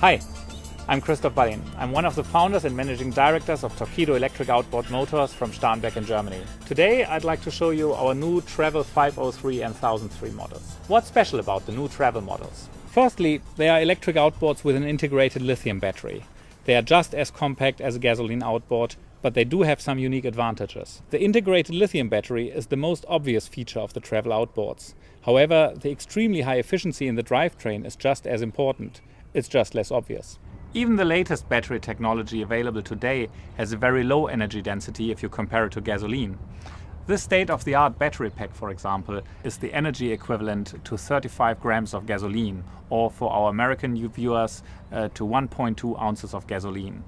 Hi, I'm Christoph Ballin. I'm one of the founders and managing directors of Torqeedo electric outboard motors from Starnberg in Germany. Today I'd like to show you our new Travel 503 and 1003 models. What's special about the new Travel models? Firstly, they are electric outboards with an integrated lithium battery. They are just as compact as a gasoline outboard, but they do have some unique advantages. The integrated lithium battery is the most obvious feature of the Travel outboards. However, the extremely high efficiency in the drivetrain is just as important. It's just less obvious. Even the latest battery technology available today has a very low energy density if you compare it to gasoline. This state-of-the-art battery pack, for example, is the energy equivalent to 35 grams of gasoline, or for our American viewers, to 1.2 ounces of gasoline.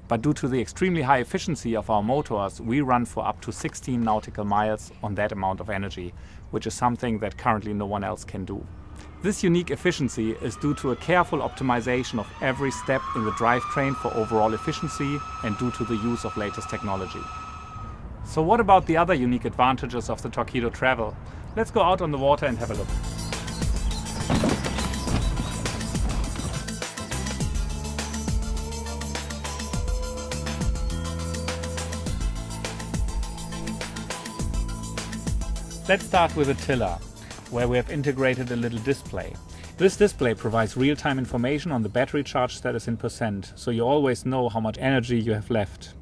But due to the extremely high efficiency of our motors, we run for up to 16 nautical miles on that amount of energy, which is something that currently no one else can do. This unique efficiency is due to a careful optimization of every step in the drivetrain for overall efficiency and due to the use of latest technology. So what about the other unique advantages of the Torqeedo Travel? Let's go out on the water and have a look. Let's start with a tiller, where we have integrated a little display. This display provides real-time information on the battery charge status in percent, so you always know how much energy you have left.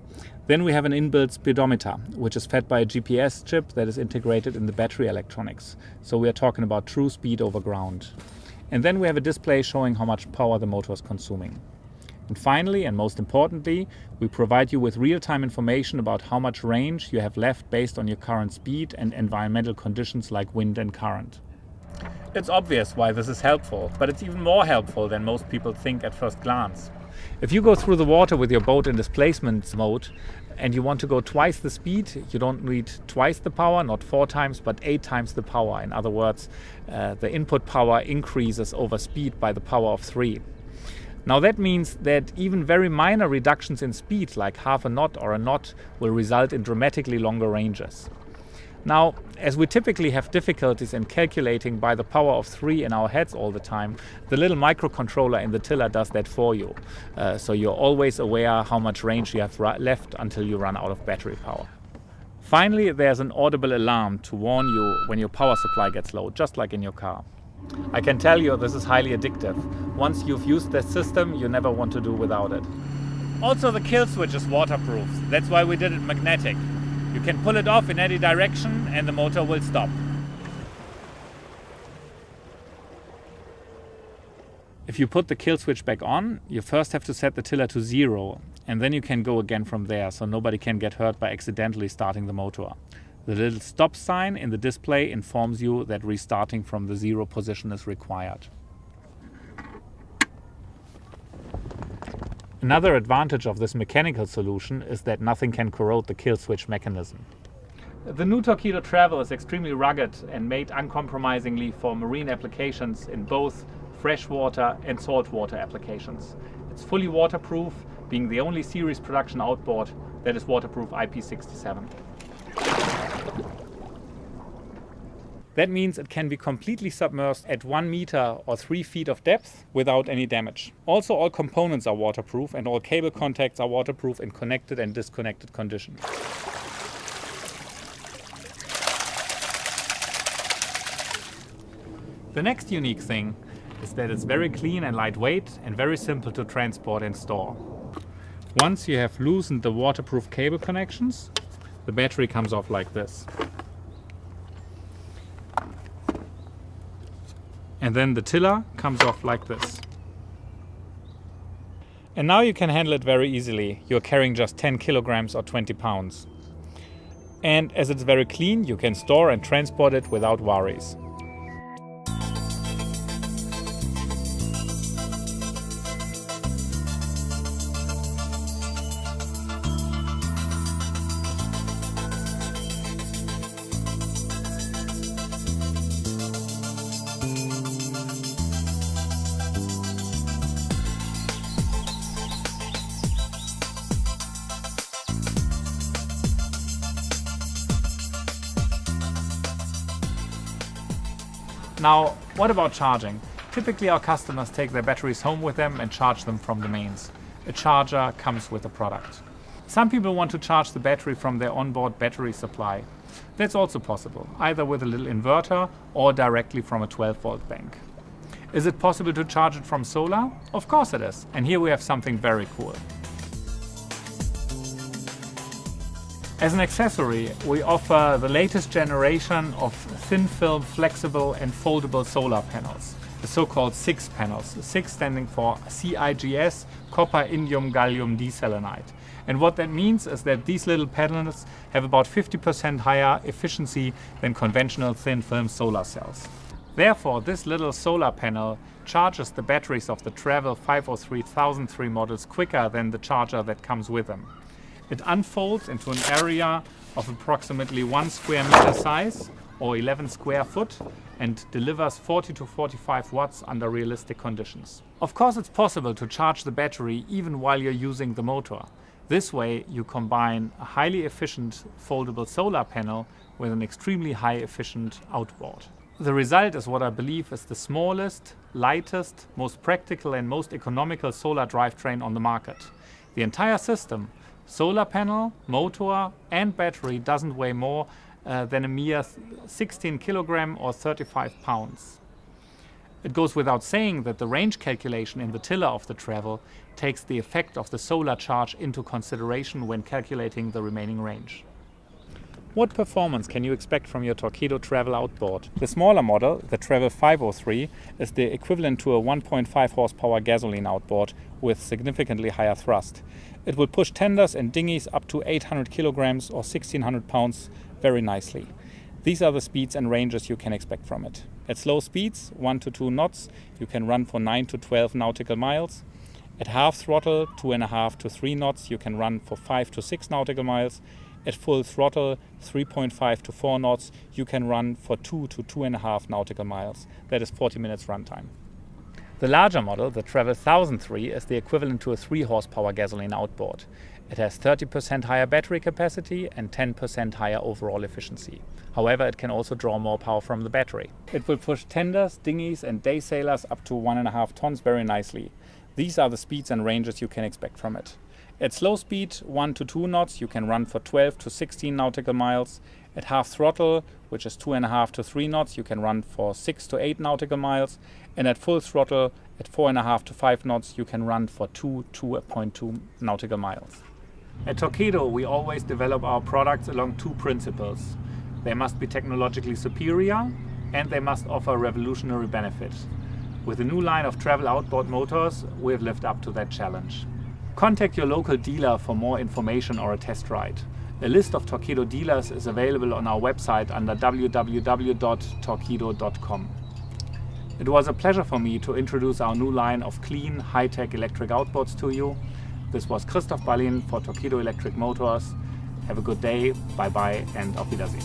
Then we have an inbuilt speedometer, which is fed by a GPS chip that is integrated in the battery electronics. So we are talking about true speed over ground. And then we have a display showing how much power the motor is consuming. And finally, and most importantly, we provide you with real-time information about how much range you have left based on your current speed and environmental conditions like wind and current. It's obvious why this is helpful, but it's even more helpful than most people think at first glance. If you go through the water with your boat in displacement mode and you want to go twice the speed, you don't need twice the power, not 4 times, but 8 times the power. In other words, the input power increases over speed by the power of 3. Now that means that even very minor reductions in speed, like half a knot or a knot, will result in dramatically longer ranges. Now, as we typically have difficulties in calculating by the power of 3 in our heads all the time, the little microcontroller in the tiller does that for you. So you're always aware how much range you have left until you run out of battery power. Finally, there's an audible alarm to warn you when your power supply gets low, just like in your car. I can tell you this is highly addictive. Once you've used that system, you never want to do without it. Also, the kill switch is waterproof. That's why we did it magnetic. You can pull it off in any direction and the motor will stop. If you put the kill switch back on, you first have to set the tiller to 0, and then you can go again from there, so nobody can get hurt by accidentally starting the motor. The little stop sign in the display informs you that restarting from the 0 position is required. Another advantage of this mechanical solution is that nothing can corrode the kill switch mechanism. The new Torqeedo Travel is extremely rugged and made uncompromisingly for marine applications in both freshwater and saltwater applications. It's fully waterproof, being the only series production outboard that is waterproof IP67. That means it can be completely submerged at 1 meter or 3 feet of depth without any damage. Also, all components are waterproof and all cable contacts are waterproof in connected and disconnected condition. The next unique thing is that it's very clean and lightweight and very simple to transport and store. Once you have loosened the waterproof cable connections, the battery comes off like this. And then the tiller comes off like this. And now you can handle it very easily. You're carrying just 10 kilograms or 20 pounds. And as it's very clean, you can store and transport it without worries. Now, what about charging? Typically our customers take their batteries home with them and charge them from the mains. A charger comes with the product. Some people want to charge the battery from their onboard battery supply. That's also possible, either with a little inverter or directly from a 12-volt bank. Is it possible to charge it from solar? Of course it is, and here we have something very cool. As an accessory, we offer the latest generation of thin film, flexible and foldable solar panels, the so-called CIGS panels, 6 standing for CIGS, copper, indium, gallium, diselenide. And what that means is that these little panels have about 50% higher efficiency than conventional thin film solar cells. Therefore, this little solar panel charges the batteries of the Tda T1003 models quicker than the charger that comes with them. It unfolds into an area of approximately 1 square meter size or 11 square foot and delivers 40 to 45 watts under realistic conditions. Of course, it's possible to charge the battery even while you're using the motor. This way you combine a highly efficient foldable solar panel with an extremely high efficient outboard. The result is what I believe is the smallest, lightest, most practical and most economical solar drivetrain on the market. The entire system, solar panel, motor and battery, doesn't weigh more than a mere 16 kilogram or 35 pounds. It goes without saying that the range calculation in the tiller of the Travel takes the effect of the solar charge into consideration when calculating the remaining range. What performance can you expect from your Torqeedo Travel outboard? The smaller model, the Travel 503, is the equivalent to a 1.5 horsepower gasoline outboard with significantly higher thrust. It will push tenders and dinghies up to 800 kilograms or 1600 pounds very nicely. These are the speeds and ranges you can expect from it. At slow speeds, 1 to 2 knots, you can run for 9 to 12 nautical miles. At half throttle, 2.5 to 3 knots, you can run for 5 to 6 nautical miles. At full throttle, 3.5 to 4 knots, you can run for 2 to 2.5 nautical miles. That is 40 minutes runtime. The larger model, the Tda T1003, is the equivalent to a 3 horsepower gasoline outboard. It has 30% higher battery capacity and 10% higher overall efficiency. However, it can also draw more power from the battery. It will push tenders, dinghies and day sailors up to 1.5 tons very nicely. These are the speeds and ranges you can expect from it. At slow speed, 1 to 2 knots, you can run for 12 to 16 nautical miles. At half throttle, which is 2.5 to 3 knots, you can run for 6 to 8 nautical miles. And at full throttle, at 4.5 to 5 knots, you can run for 2.2 nautical miles. At Torqeedo, we always develop our products along 2 principles. They must be technologically superior and they must offer revolutionary benefit. With the new line of travel outboard motors, we have lived up to that challenge. Contact your local dealer for more information or a test ride. A list of Torqeedo dealers is available on our website under www.torqeedo.com. It was a pleasure for me to introduce our new line of clean, high-tech electric outboards to you. This was Christoph Ballin for Torqeedo Electric Motors. Have a good day, bye bye and auf Wiedersehen.